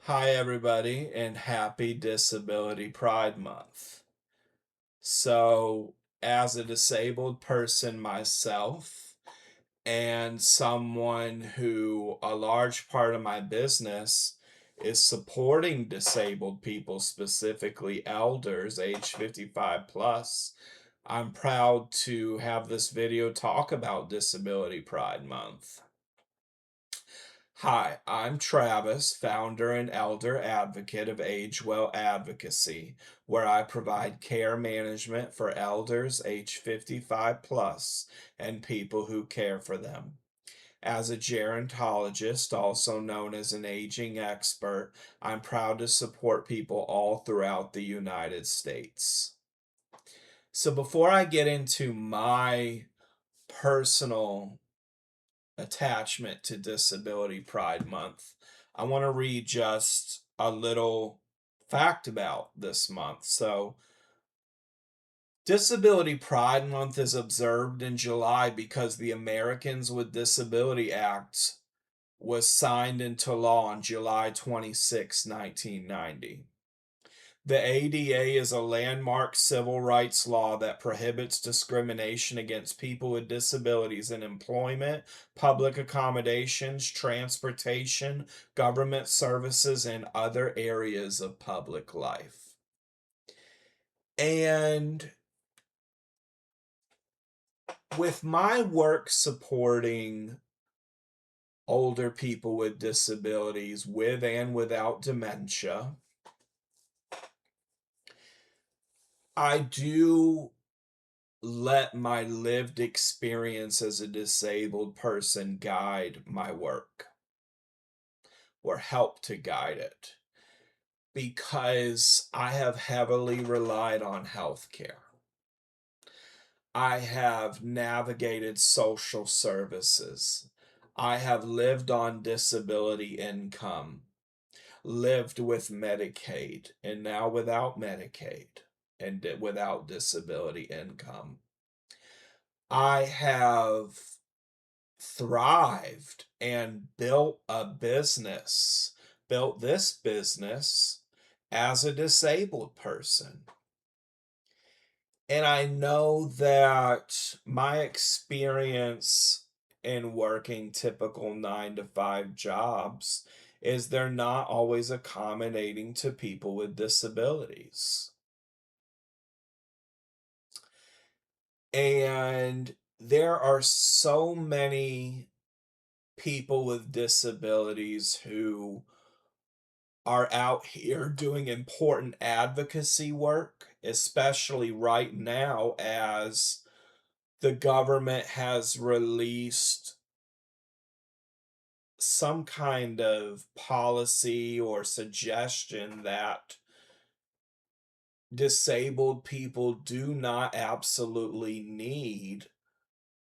Hi, everybody, and happy Disability Pride Month. So, as a disabled person myself, and someone who a large part of my business is supporting disabled people, specifically elders age 55 plus, I'm proud to have this video talk about Disability Pride Month. Hi, I'm Travis, founder and elder advocate of Age Well Advocacy, where I provide care management for elders age 55 plus and people who care for them. As a gerontologist, also known as an aging expert, I'm proud to support people all throughout the United States. So before I get into my personal attachment to Disability Pride Month, I want to read just a little fact about this month. So, Disability Pride Month is observed in July because the Americans with Disability Act was signed into law on July 26, 1990. The ADA is a landmark civil rights law that prohibits discrimination against people with disabilities in employment, public accommodations, transportation, government services, and other areas of public life. And with my work supporting older people with disabilities, with and without dementia, I do let my lived experience as a disabled person guide my work or help to guide it because I have heavily relied on healthcare. I have navigated social services. I have lived on disability income, lived with Medicaid, and now without Medicaid and without disability income. I have thrived and built this business as a disabled person. And I know that my experience in working typical 9 to 5 jobs is they're not always accommodating to people with disabilities. And there are so many people with disabilities who are out here doing important advocacy work, especially right now as the government has released some kind of policy or suggestion that disabled people do not absolutely need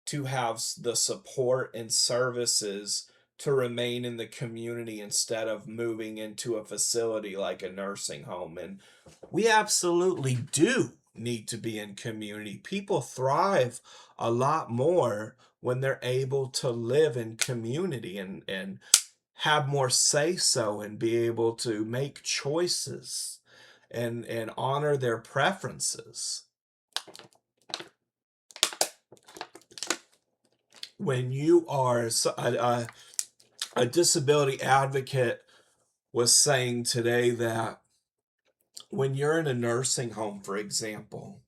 to have the support and services to remain in the community instead of moving into a facility like a nursing home. And we absolutely do need to be in community. People thrive a lot more when they're able to live in community and have more say so and be able to make choices and honor their preferences. When you are a disability advocate was saying today that when you're in a nursing home, for example,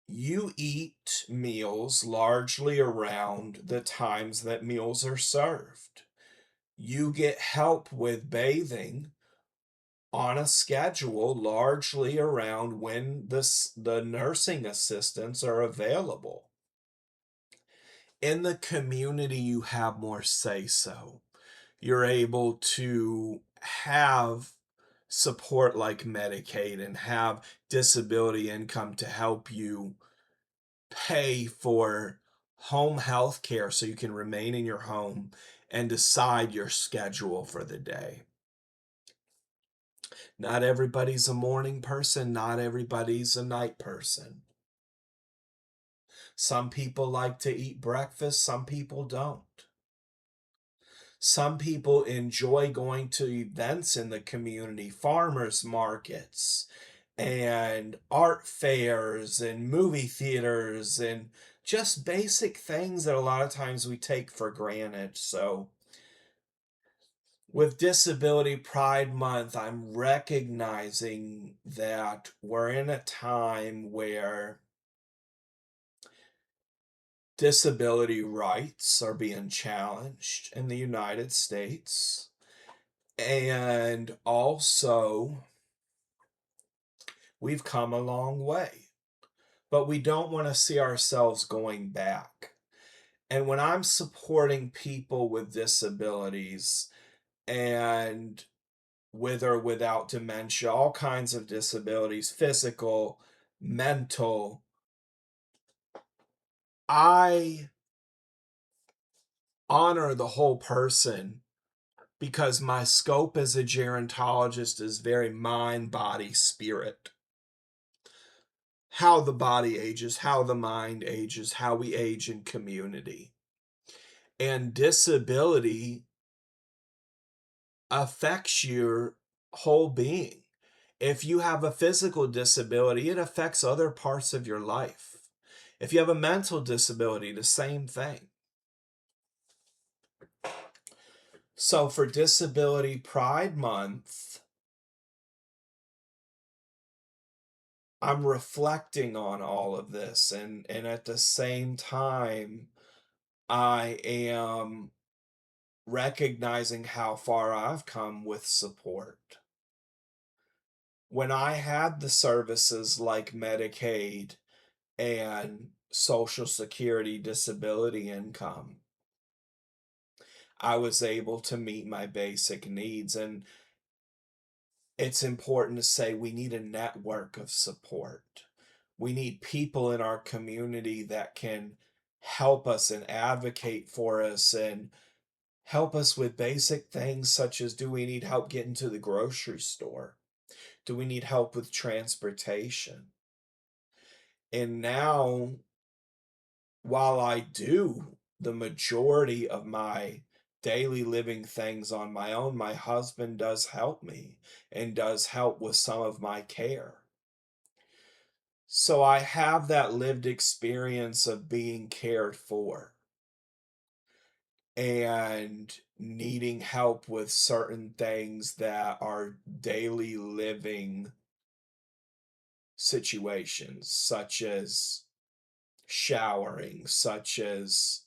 you eat meals largely around the times that meals are served. You get help with bathing on a schedule largely around when the nursing assistants are available. In the community, you have more say so. You're able to have support like Medicaid and have disability income to help you pay for home health care so you can remain in your home and decide your schedule for the day. Not everybody's a morning person, not everybody's a night person. Some people like to eat breakfast, some people don't. Some people enjoy going to events in the community, farmers markets, and art fairs, and movie theaters, and just basic things that a lot of times we take for granted. So, with Disability Pride Month, I'm recognizing that we're in a time where disability rights are being challenged in the United States. And also, we've come a long way, but we don't want to see ourselves going back. And when I'm supporting people with disabilities and with or without dementia, all kinds of disabilities, physical, mental, I honor the whole person because my scope as a gerontologist is very mind, body, spirit. How the body ages, how the mind ages, how we age in community. And disability affects your whole being. If you have a physical disability, it affects other parts of your life. If you have a mental disability, the same thing. So for Disability Pride Month, I'm reflecting on all of this, and at the same time, I am recognizing how far I've come with support. When I had the services like Medicaid and Social Security disability income, I was able to meet my basic needs. And it's important to say we need a network of support. We need people in our community that can help us and advocate for us and help us with basic things such as, do we need help getting to the grocery store? Do we need help with transportation? And now, while I do the majority of my daily living things on my own, my husband does help me and does help with some of my care. So I have that lived experience of being cared for and needing help with certain things that are daily living situations, such as showering, such as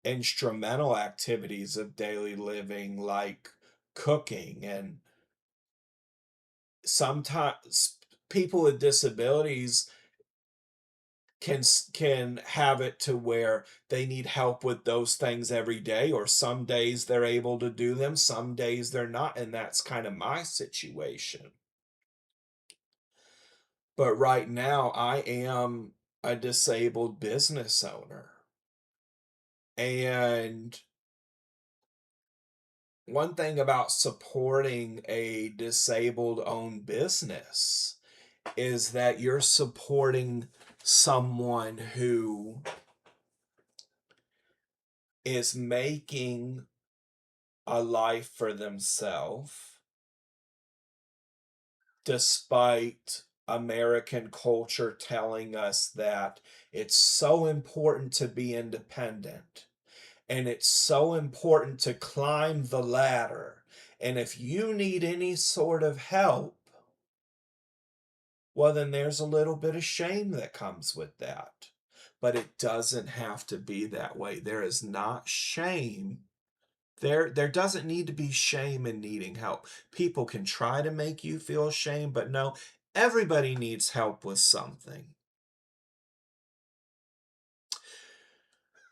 instrumental activities of daily living like cooking. And sometimes people with disabilities can have it to where they need help with those things every day, or some days they're able to do them, some days they're not, and that's kind of my situation. But right now I am a disabled business owner, and one thing about supporting a disabled owned business is that you're supporting someone who is making a life for themselves despite American culture telling us that it's so important to be independent and it's so important to climb the ladder. And if you need any sort of help, well, then there's a little bit of shame that comes with that. But it doesn't have to be that way. There is not shame. There doesn't need to be shame in needing help. People can try to make you feel shame, but no, everybody needs help with something.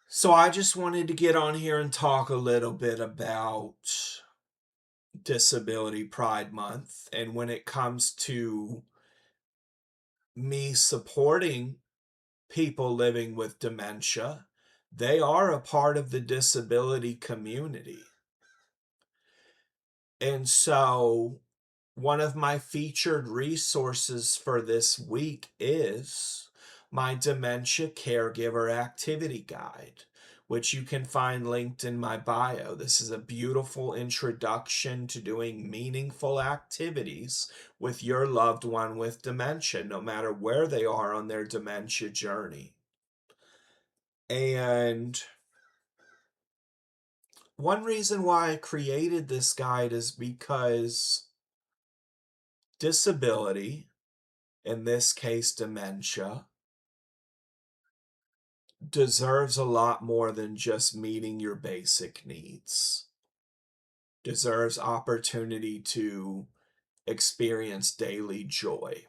So I just wanted to get on here and talk a little bit about Disability Pride Month. And when it comes to me supporting people living with dementia, they are a part of the disability community. And so, one of my featured resources for this week is my Dementia Caregiver Activity Guide, which you can find linked in my bio. This is a beautiful introduction to doing meaningful activities with your loved one with dementia, no matter where they are on their dementia journey. And one reason why I created this guide is because disability, in this case dementia, deserves a lot more than just meeting your basic needs. Deserves opportunity to experience daily joy.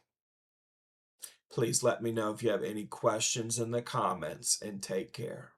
Please let me know if you have any questions in the comments, and take care.